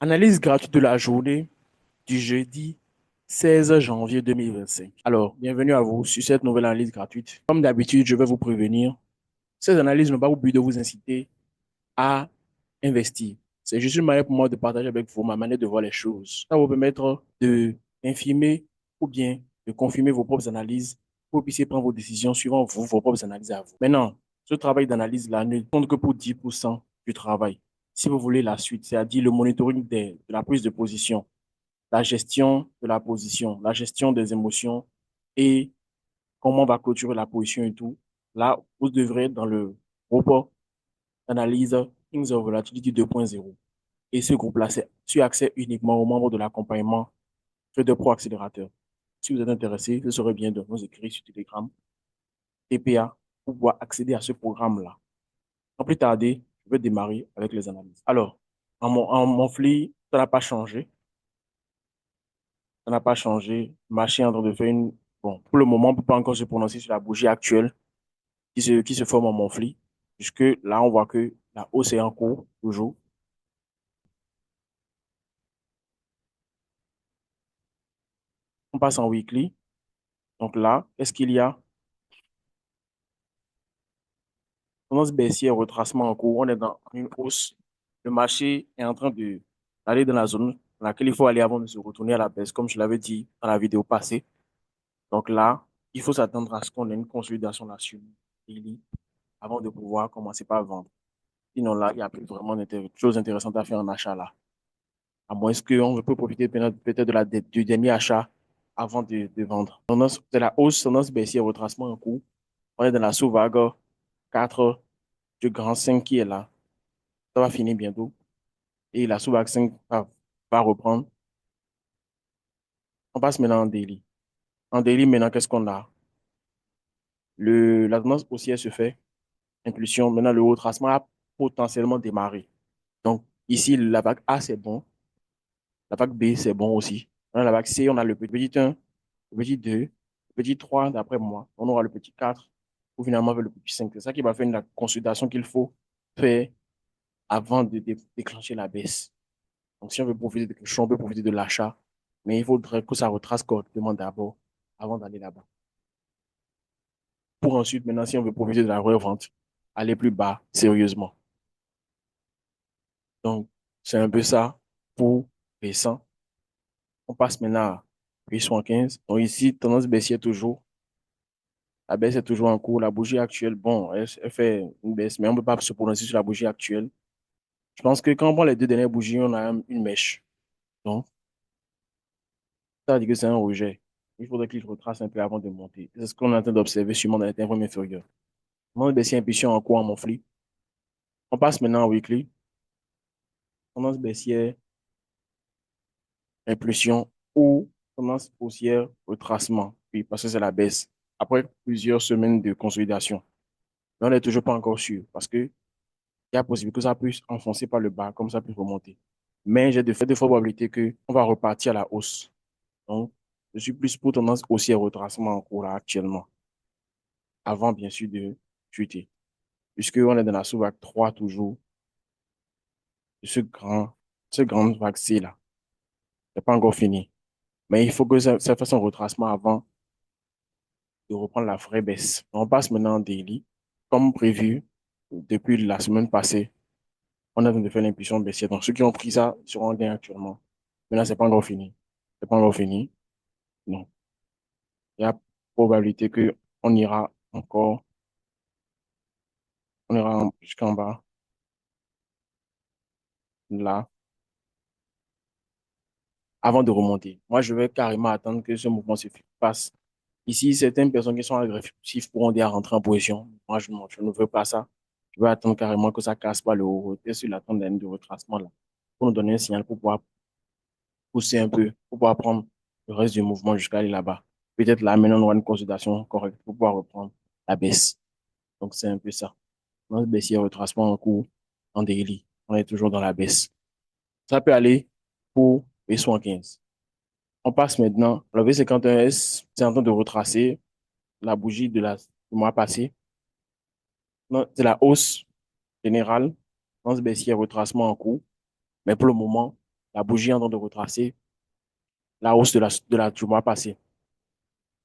Analyse gratuite de la journée du jeudi 16 janvier 2025. Alors, bienvenue à vous sur cette nouvelle analyse gratuite. Comme d'habitude, je vais vous prévenir. Ces analyses n'ont pas pour but de vous inciter à investir. C'est juste une manière pour moi de partager avec vous ma manière de voir les choses. Ça va vous permettre de infirmer ou bien de confirmer vos propres analyses pour que vous puissiez prendre vos décisions suivant vous, vos propres analyses à vous. Maintenant, ce travail d'analyse-là ne compte que pour 10% du travail. Si vous voulez la suite, c'est-à-dire le monitoring de la prise de position, la gestion de la position, la gestion des émotions et comment on va clôturer la position et tout, là, vous devrez être dans le report d'analyse Kings of Volatility 2.0. Et ce groupe-là, c'est sur accès uniquement aux membres de l'accompagnement Trader Pro Accélérateur. Si vous êtes intéressé, ce serait bien de nous écrire sur Telegram, TPA, pour pouvoir accéder à ce programme-là. Sans plus tarder, je vais démarrer avec les analyses. Alors, en monthly, ça n'a pas changé. Ça n'a pas changé. Le marché est en train de faire une... Bon, pour le moment, on ne peut pas encore se prononcer sur la bougie actuelle qui se forme en monthly, puisque là, on voit que la hausse est en cours, toujours. On passe en weekly. Donc là, qu'est-ce qu'il y a? Tendance baissière, retracement en cours. On est dans une hausse. Le marché est en train d'aller dans la zone dans laquelle il faut aller avant de se retourner à la baisse, comme je l'avais dit dans la vidéo passée. Donc là, il faut s'attendre à ce qu'on ait une consolidation nationale avant de pouvoir commencer par vendre. Sinon, là, il n'y a plus vraiment de choses intéressantes à faire en achat là. À moins qu'on peut profiter peut-être de du dernier achat avant de vendre. Tendance de la hausse, tendance baissière, retracement en cours. On est dans la sous-vague 4 du grand 5 qui est là. Ça va finir bientôt. Et la sous-vague 5 va reprendre. On passe maintenant en daily. En daily, maintenant, qu'est-ce qu'on a? La tendance haussière se fait. Impulsion. Maintenant, le retracement a potentiellement démarré. Donc, ici, la vague A, c'est bon. La vague B, c'est bon aussi. Dans la vague C, on a le petit 1, le petit 2, le petit 3, d'après moi. On aura le petit 4, ou finalement vers le petit 5. C'est ça qui va faire la consultation qu'il faut faire avant de déclencher la baisse. Donc, si on veut profiter de quelque chose, on peut profiter de l'achat, mais il faudrait que ça retrace correctement d'abord avant d'aller là-bas. Pour ensuite, maintenant, si on veut profiter de la revente, aller plus bas, sérieusement. Donc, c'est un peu ça pour les 100. On passe maintenant à 815. Donc ici, tendance baissière toujours. La baisse est toujours en cours. La bougie actuelle, bon, elle fait une baisse, mais on ne peut pas se prononcer sur la bougie actuelle. Je pense que quand on prend les deux dernières bougies, on a une mèche. Donc, ça veut dire que c'est un rejet. Il faudrait qu'il retrace un peu avant de monter. C'est ce qu'on est en train d'observer sûrement dans les temps inférieurs. Tendance baissière impulsion en cours en mon flip. On passe maintenant en weekly. Tendance baissière, impulsion ou tendance haussière, retracement. Oui, parce que c'est la baisse. Après plusieurs semaines de consolidation. Mais on n'est toujours pas encore sûr parce que il y a possibilité que ça puisse enfoncer par le bas, comme ça puisse remonter. Mais j'ai de fortes probabilités qu'on va repartir à la hausse. Donc, je suis plus pour tendance haussière retracement en cours là, actuellement, avant bien sûr de chuter. Puisqu'on est dans la sous-vague 3 toujours, de ce grand vague C là. C'est pas encore fini. Mais il faut que ça fasse un retracement avant de reprendre la vraie baisse. On passe maintenant en daily. Comme prévu, depuis la semaine passée, on est en train de faire l'impulsion baissière. Donc, ceux qui ont pris ça seront en gain actuellement. Mais là, c'est pas encore fini. C'est pas encore fini. Non. Il y a probabilité que on ira encore, on ira jusqu'en bas, là, avant de remonter. Moi, je vais carrément attendre que ce mouvement se fasse. Ici, certaines personnes qui sont agressives pourront dire rentrer en position. Moi, je ne veux pas ça. Je vais attendre carrément que ça casse pas le haut sur la trentaine de retracement, là, pour nous donner un signal pour pouvoir pousser un peu, pour pouvoir prendre le reste du mouvement jusqu'à aller là-bas. Peut-être là, maintenant, on aura une consultation correcte pour pouvoir reprendre la baisse. Donc, c'est un peu ça. Notre baissière retracement en cours en daily. On est toujours dans la baisse. Ça peut aller pour B75. On passe maintenant. Le V51S, c'est en train de retracer la bougie du mois passé. C'est la hausse générale. Tendance baissière retracement en cours. Mais pour le moment, La bougie est en train de retracer la hausse du mois passé.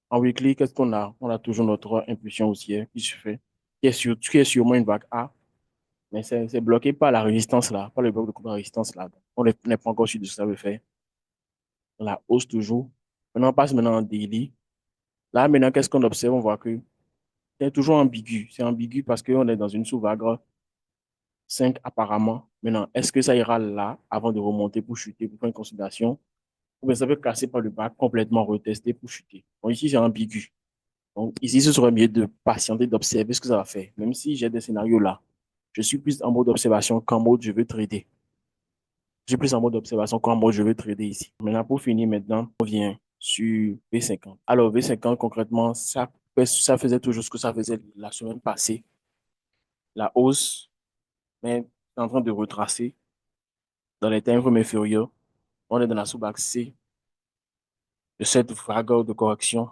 En weekly, qu'est-ce qu'on a? On a toujours notre impulsion haussière qui se fait, qui est sûrement une vague A, mais c'est bloqué par la résistance là, par le bloc de coupe de résistance là. On n'est pas encore sûr de ce que ça veut faire. La hausse toujours. Maintenant, on passe maintenant en daily. Là, maintenant, qu'est-ce qu'on observe? On voit que c'est toujours ambigu. C'est ambigu parce qu'on est dans une sous-vague 5 apparemment. Maintenant, est-ce que ça ira là avant de remonter pour chuter, pour faire une consolidation? Ou bien ça peut casser par le bas, complètement retester pour chuter. Donc ici, c'est ambigu. Donc ici, ce serait mieux de patienter, d'observer ce que ça va faire. Même si j'ai des scénarios là, je suis plus en mode observation qu'en mode je veux trader. Je suis plus en mode observation qu'en mode je veux trader ici. Maintenant, pour finir, maintenant, on vient sur V50. Alors, V50, concrètement, ça faisait toujours ce que ça faisait la semaine passée. La hausse, mais c'est en train de retracer dans les temps inférieurs. On est dans la sous-axée de cette vague de correction.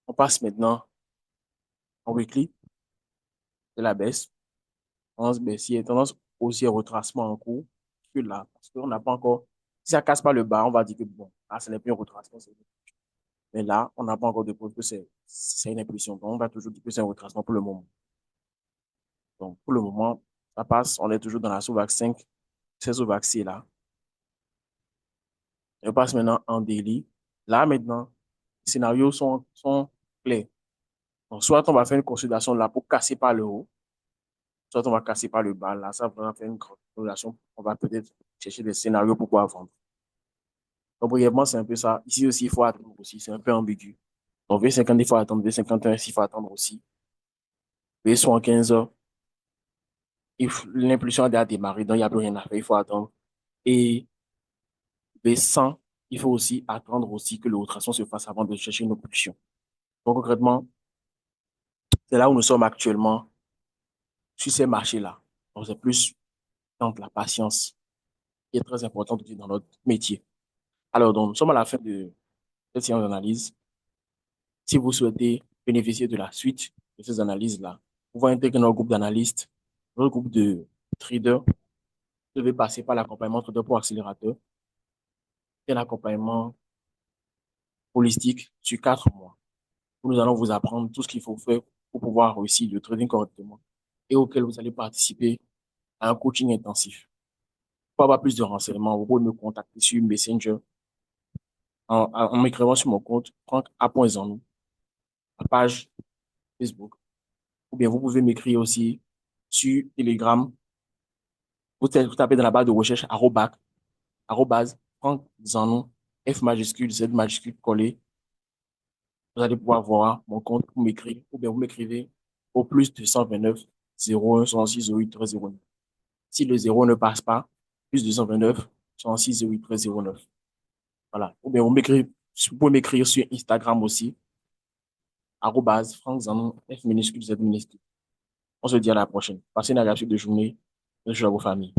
On passe maintenant en weekly de la baisse. Tendance baissière, tendance haussière, retracement en cours. Que là, parce qu'on n'a pas encore. Si ça casse pas le bas, on va dire que bon, là, ce n'est plus un retracement. Mais là, on n'a pas encore de preuve que c'est une impulsion. Donc, on va toujours dire que c'est un retracement pour le moment. Donc, pour le moment, ça passe. On est toujours dans la sous-vax 5. Ces sous-vax là. Et on passe maintenant en daily. Là, maintenant, les scénarios sont clairs. Donc, soit on va faire une consolidation là pour casser par le haut, soit on va casser par le bas. Là, ça va faire une consolidation. On va peut-être chercher des scénarios pour pouvoir vendre. Donc, brièvement, c'est un peu ça. Ici aussi, il faut attendre aussi. C'est un peu ambigu. Donc, V50, il faut attendre. V51, il faut attendre aussi. V75 heures, l'impulsion a déjà démarré, donc il n'y a plus rien à faire. Il faut attendre. Et V100, il faut aussi attendre aussi que le rotation se fasse avant de chercher une impulsion. Donc, concrètement, c'est là où nous sommes actuellement sur ces marchés-là. Donc, c'est plus donc, la patience qui est très importante dans notre métier. Alors, donc, nous sommes à la fin de cette séance d'analyse. Si vous souhaitez bénéficier de la suite de ces analyses-là, vous pouvez intégrer notre groupe d'analystes, notre groupe de traders. Vous devez passer par l'accompagnement trader pour accélérateur et l'accompagnement holistique sur 4 mois. Où nous allons vous apprendre tout ce qu'il faut faire pour pouvoir réussir le trading correctement et auquel vous allez participer à un coaching intensif. Pour avoir plus de renseignements, vous pouvez me contacter sur Messenger en m'écrivant sur mon compte Franck A.Zanou, la page Facebook. Ou bien vous pouvez m'écrire aussi sur Telegram. Vous tapez dans la barre de recherche arrobase Franck Zanou, F majuscule, Z majuscule collé. Vous allez pouvoir voir mon compte pour m'écrire, ou bien vous m'écrivez au plus de 129 01 66 08 13 09. Si le 0 ne passe pas, plus de 129 66 08 13 09. Voilà. Ou bien vous pouvez m'écrire sur Instagram aussi, arrobase Franck Zanon, F minuscule, Z minuscule. On se dit à la prochaine. Passez une agréable de journée. Bonjour à vos familles.